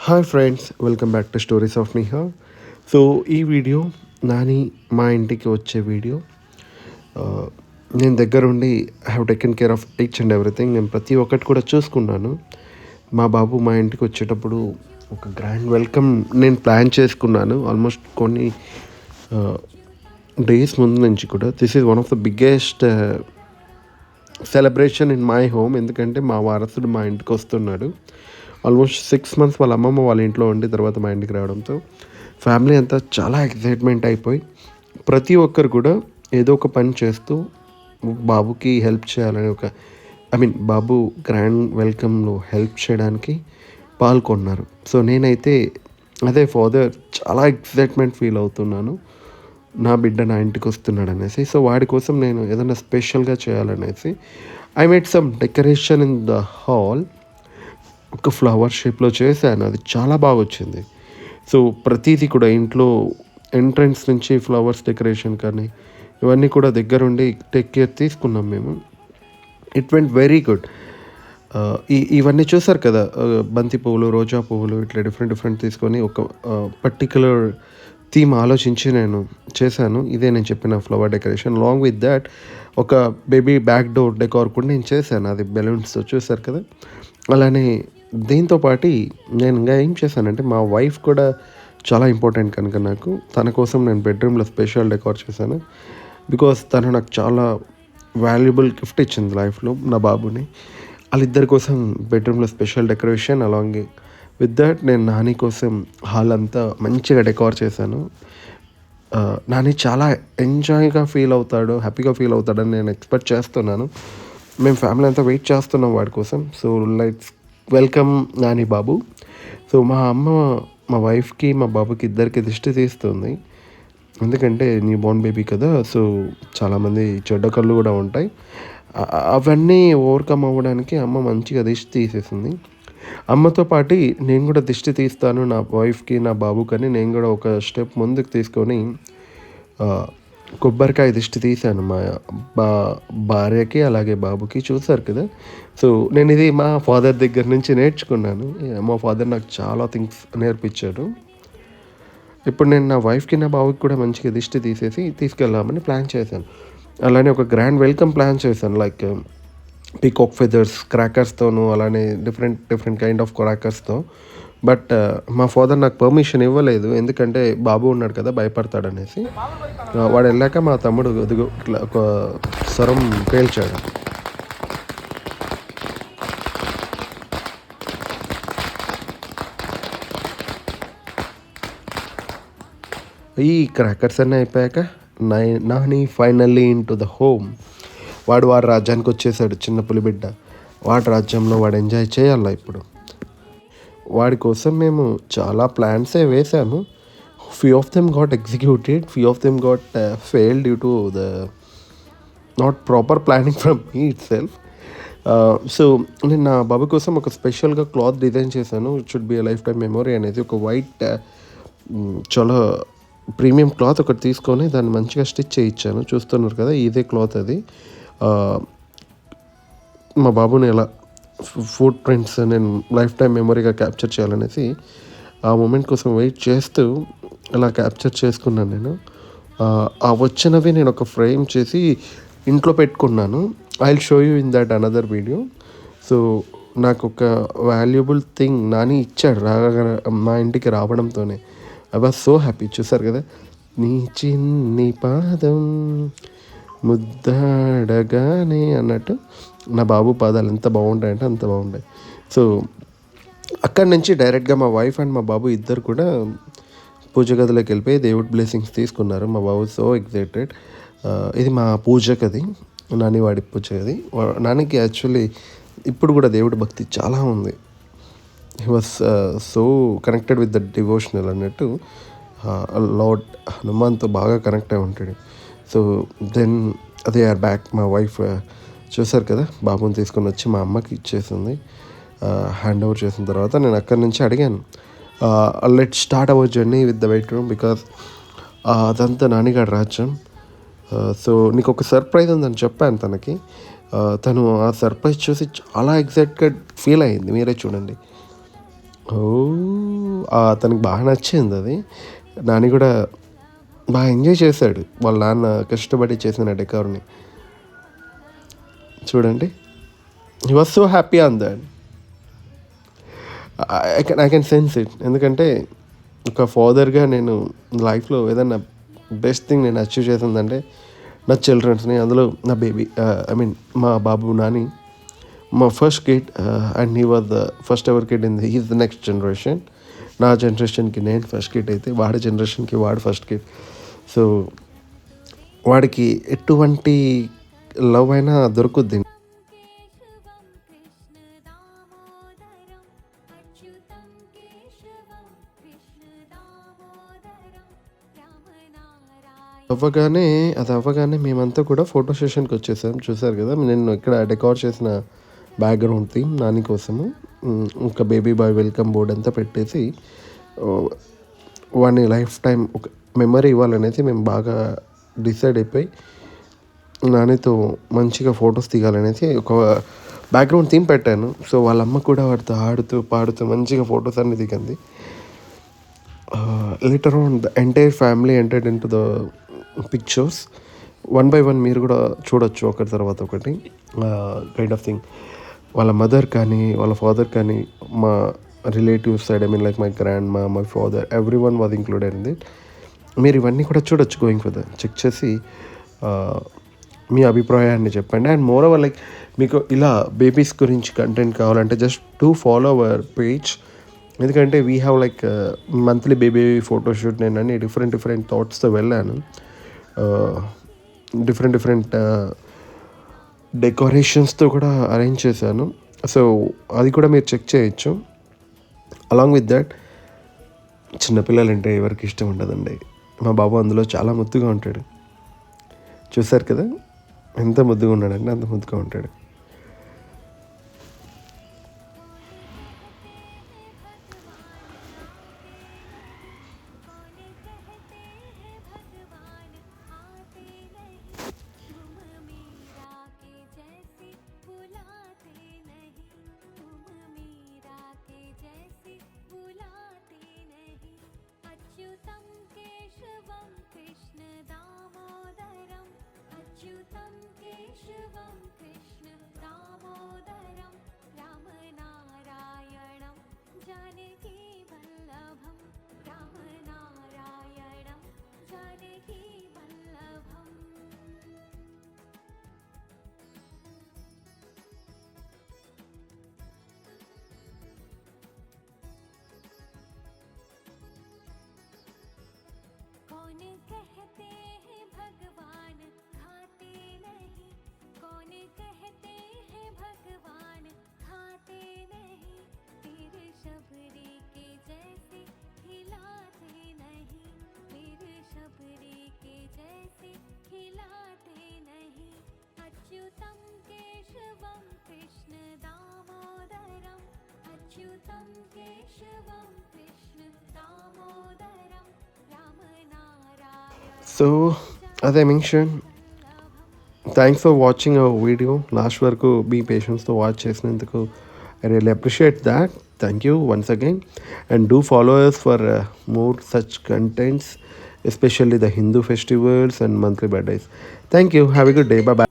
Hi friends, welcome back to stories of Niha. So ఈ video Nani మా ఇంటికి వచ్చే వీడియో. ఆ, నేను దగ్గరుండి have taken care of each and everything. నేను ప్రతి ఒక్కటి కూడా చూసుకున్నాను. మా బాబు మా ఇంటికి వచ్చేటప్పుడు ఒక గ్రాండ్ వెల్కమ్ నేను ప్లాన్ చేసుకున్నాను ఆల్మోస్ట్ కొన్ని డేస్ ముందు నుంచి కూడా. This is one of the biggest celebration in my home. ఎందుకంటే మా వారసుడు మా ఇంటికి వస్తున్నాడు. ఆల్మోస్ట్ 6 months వాళ్ళ అమ్మమ్మ వాళ్ళ ఇంట్లో ఉండి తర్వాత మా ఇంటికి రావడంతో ఫ్యామిలీ అంతా చాలా ఎక్సైట్మెంట్ అయిపోయి ప్రతి ఒక్కరు కూడా ఏదో ఒక పని చేస్తూ బాబుకి హెల్ప్ చేయాలని బాబు గ్రాండ్ వెల్కమ్లో హెల్ప్ చేయడానికి పాల్గొన్నారు. సో నేనైతే అదే ఫాదర్ చాలా ఎక్సైట్మెంట్ ఫీల్ అవుతున్నాను, నా బిడ్డ నా ఇంటికి వస్తున్నాడు అనేసి. సో వాడి కోసం నేను ఏదైనా స్పెషల్గా చేయాలనేసి I made some decoration in the hall. ఒక ఫ్లవర్ షేప్లో చేశాను, అది చాలా బాగా వచ్చింది. సో ప్రతిదీ కూడా ఇంట్లో ఎంట్రన్స్ నుంచి ఫ్లవర్స్ డెకరేషన్ కానీ ఇవన్నీ కూడా దగ్గరుండి టేక్ కేర్ తీసుకున్నాం మేము. It went very good. ఇవన్నీ చూసారు కదా, బంతి పువ్వులు, రోజా పువ్వులు, ఇట్లా డిఫరెంట్ తీసుకొని ఒక పర్టిక్యులర్ థీమ్ ఆలోచించి నేను చేశాను. ఇదే నేను చెప్పిన flower decoration. Long with that ఒక బేబీ బ్యాక్ డోర్ డెకార్ కూడా నేను చేశాను, అది బెలూన్స్తో చూసారు కదా. అలానే దీంతో పాటు నేను ఇంకా ఏం చేశానంటే, మా వైఫ్ కూడా చాలా ఇంపార్టెంట్ కనుక నాకు, తన కోసం నేను బెడ్రూమ్లో స్పెషల్ డెకార్ చేశాను. బికాస్ తను నాకు చాలా వాల్యుబుల్ గిఫ్ట్ ఇచ్చింది లైఫ్లో, నా బాబుని. వాళ్ళిద్దరి కోసం బెడ్రూమ్లో special decoration. Along with that నేను నాని కోసం హాల్ అంతా మంచిగా డెకార్ చేశాను. నాని చాలా ఎంజాయ్గా ఫీల్ అవుతాడు, హ్యాపీగా ఫీల్ అవుతాడని నేను ఎక్స్పెక్ట్ చేస్తున్నాను. మేము ఫ్యామిలీ అంతా వెయిట్ చేస్తున్నాం వాడి కోసం. So let's welcome Nani Babu. So మా అమ్మ మా వైఫ్కి మా బాబుకి ఇద్దరికి దిష్టి తీస్తుంది, ఎందుకంటే న్యూ బోర్న్ బేబీ కదా. సో చాలామంది చెడ్డ కళ్ళు కూడా ఉంటాయి. అవన్నీ ఓవర్కమ్ అవ్వడానికి అమ్మ మంచిగా దిష్టి తీసేసింది. అమ్మతో పాటు నేను కూడా దిష్టి తీస్తాను నా వైఫ్కి నా బాబుకని నేను కూడా ఒక స్టెప్ ముందుకు తీసుకొని కొబ్బరికాయ దిష్టి తీశాను మా బా భార్యకి అలాగే బాబుకి. చూసారు కదా. సో నేను ఇది మా ఫాదర్ దగ్గర నుంచి నేర్చుకున్నాను. మా ఫాదర్ నాకు చాలా థింగ్స్ నేర్పించాడు. ఇప్పుడు నేను నా వైఫ్కి నా బాబుకి కూడా మంచిగా దిష్టి తీసేసి తీసుకెళ్దామని ప్లాన్ చేశాను. అలానే ఒక గ్రాండ్ వెల్కమ్ ప్లాన్ చేశాను, లైక్ పీకాక్ ఫెదర్స్ క్రాకర్స్తోను, అలానే డిఫరెంట్ కైండ్ ఆఫ్ క్రాకర్స్తో. బట్ మా ఫాదర్ నాకు పర్మిషన్ ఇవ్వలేదు, ఎందుకంటే బాబు ఉన్నాడు కదా భయపడతాడనేసి. వాడు వెళ్ళాక మా తమ్ముడు అదిగో ఇట్లా ఒక స్వరం పేల్చాడు. ఈ క్రాకర్స్ అన్నీ అయిపోయాక Nani finally in to the home. వాడి రాజ్యానికి వచ్చేసాడు, చిన్న పులిబిడ్డ. వాడి రాజ్యంలో వాడు ఎంజాయ్ చేయాలా ఇప్పుడు. వాడి కోసం మేము చాలా ప్లాన్సే వేసాము. Few of them got executed, few of them got fail due to the not proper planning from me it self. So నేను నా బాబు కోసం ఒక స్పెషల్గా క్లాత్ డిజైన్ చేశాను. It should be life time memory అనేది. ఒక వైట్ చాలా ప్రీమియం క్లాత్ ఒకటి తీసుకొని దాన్ని మంచిగా స్టిచ్ చేయించాను. చూస్తున్నారు కదా, ఇదే క్లాత్ అది. మా బాబుని ఎలా ఫుట్ ప్రింట్స్ నేను లైఫ్ టైం మెమొరీగా క్యాప్చర్ చేయాలనేసి ఆ మూమెంట్ కోసం వెయిట్ చేస్తూ అలా క్యాప్చర్ చేసుకున్నాను నేను. ఆ వచ్చినవి నేను ఒక ఫ్రేమ్ చేసి ఇంట్లో పెట్టుకున్నాను. I will show you in that another video. So నాకు ఒక వాల్యుబుల్ థింగ్ నాని ఇచ్చాడు మా ఇంటికి రావడంతోనే. I was so happy. చూసారు కదా, నీ చిన్ని పాదం ముద్దాడగానే అన్నట్టు నా బాబు పాదాలు ఎంత బాగుంటాయంటే అంత బాగుంటాయి. సో అక్కడి నుంచి డైరెక్ట్గా మా వైఫ్ అండ్ మా బాబు ఇద్దరు కూడా పూజ గదిలోకి వెళ్ళిపోయి దేవుడి బ్లెస్సింగ్స్ తీసుకున్నారు. మా బాబు సో ఎక్సైటెడ్. ఇది మా పూజ గది, నాని వాడి పూజ గది. నానికి యాక్చువల్లీ ఇప్పుడు కూడా దేవుడి భక్తి చాలా ఉంది. He was so connected with the devotional అన్నట్టు. లార్డ్ హనుమాన్తో బాగా కనెక్ట్ అయి ఉంటాడు. సో దెన్ అదే ఆర్ బ్యాక్. మా వైఫ్ చూసారు కదా, బాబుని తీసుకొని వచ్చి మా అమ్మకి ఇచ్చేసింది. హ్యాండ్ ఓవర్ చేసిన తర్వాత నేను అక్కడి నుంచి అడిగాను, let start our journey with the wait room, because అదంతా నానిగాడు రాజ్యం. సో నీకు ఒక సర్ప్రైజ్ ఉందని చెప్పాను తనకి. తను ఆ సర్ప్రైజ్ చూసి చాలా ఎక్సైటెడ్ ఫీల్ అయ్యింది. మీరే చూడండి. ఓ అతనికి బాగా నచ్చింది అది. నాని కూడా బాగా ఎంజాయ్ చేశాడు వాళ్ళ నాన్న కష్టపడి చేసిన డెకార్ని. చూడండి, he was so happy on that. I can sense it. ఎందుకంటే ఒక ఫాదర్గా నేను లైఫ్లో ఏదన్నా బెస్ట్ థింగ్ నేను అచీవ్ చేసిందంటే నా చిల్డ్రన్స్ని, అందులో నా బేబీ, ఐ మీన్ మా బాబు నాని, మా first kid. And he was the first ever kid in his the next generation. నా జనరేషన్కి నేను ఫస్ట్ కిడ్ అయితే వాడి జనరేషన్కి వాడు ఫస్ట్ కిడ్. సో వాడికి ఎటువంటి లవ్ అయినా దొరుకుద్ది. అది అవ్వగానే మేమంతా కూడా ఫోటో సెషన్కి వచ్చేసాం. చూసారు కదా, నేను ఇక్కడ డెకార్ చేసిన బ్యాక్గ్రౌండ్ థీమ్ నాని కోసము ఒక బేబీ బాయ్ వెల్కమ్ బోర్డ్ అంతా పెట్టేసి వాడిని లైఫ్ టైం ఒక మెమరీ ఇవ్వాలనేసి మేము బాగా డిసైడ్ అయిపోయి నానితో మంచిగా ఫొటోస్ తీయాలనేసి ఒక బ్యాక్గ్రౌండ్ థీమ్ పెట్టాను. సో వాళ్ళ అమ్మ కూడా వాడితో ఆడుతూ పాడుతూ మంచిగా ఫొటోస్ అన్ని దిగింది. Later on the entire family entered into the pictures. One by one మీరు కూడా చూడొచ్చు ఒకటి తర్వాత ఒకటి కైండ్ ఆఫ్ థింగ్. వాళ్ళ మదర్ కానీ వాళ్ళ ఫాదర్ కానీ, మా relatives side, I mean like my grandma, my father, everyone was included in it. మీరు ఇవన్నీ కూడా చూడొచ్చు గోయింగ్ ఫర్ ద చెక్ చేసి మీ అభిప్రాయాన్ని చెప్పండి. అండ్ మోర్ ఓవర్ లైక్ మీకు ఇలా బేబీస్ గురించి కంటెంట్ కావాలంటే just to follow our page. ఎందుకంటే we have like monthly baby photoshoot. నేను అన్ని డిఫరెంట్ థాట్స్తో వెళ్ళాను. డిఫరెంట్ డెకరేషన్స్తో కూడా అరేంజ్ చేశాను. సో అది కూడా మీరు చెక్ చేయొచ్చు. అలాంగ్ విత్ దట్, చిన్నపిల్లలంటే ఎవరికి ఇష్టం ఉండదండి. మా బాబు అందులో చాలా ముద్దుగా ఉంటాడు. చూసారు కదా ఎంత ముద్దుగా ఉన్నాడంటే అంత ముద్దుగా ఉంటాడు. So as I mentioned, thanks for watching our video. Last వరకు మీ పేషెన్స్తో వాచ్ చేసినందుకు I really appreciate that. Thank you once again. And do follow us for more such contents, especially the Hindu festivals and monthly birthdays. Thank you. Have a good day. Bye bye.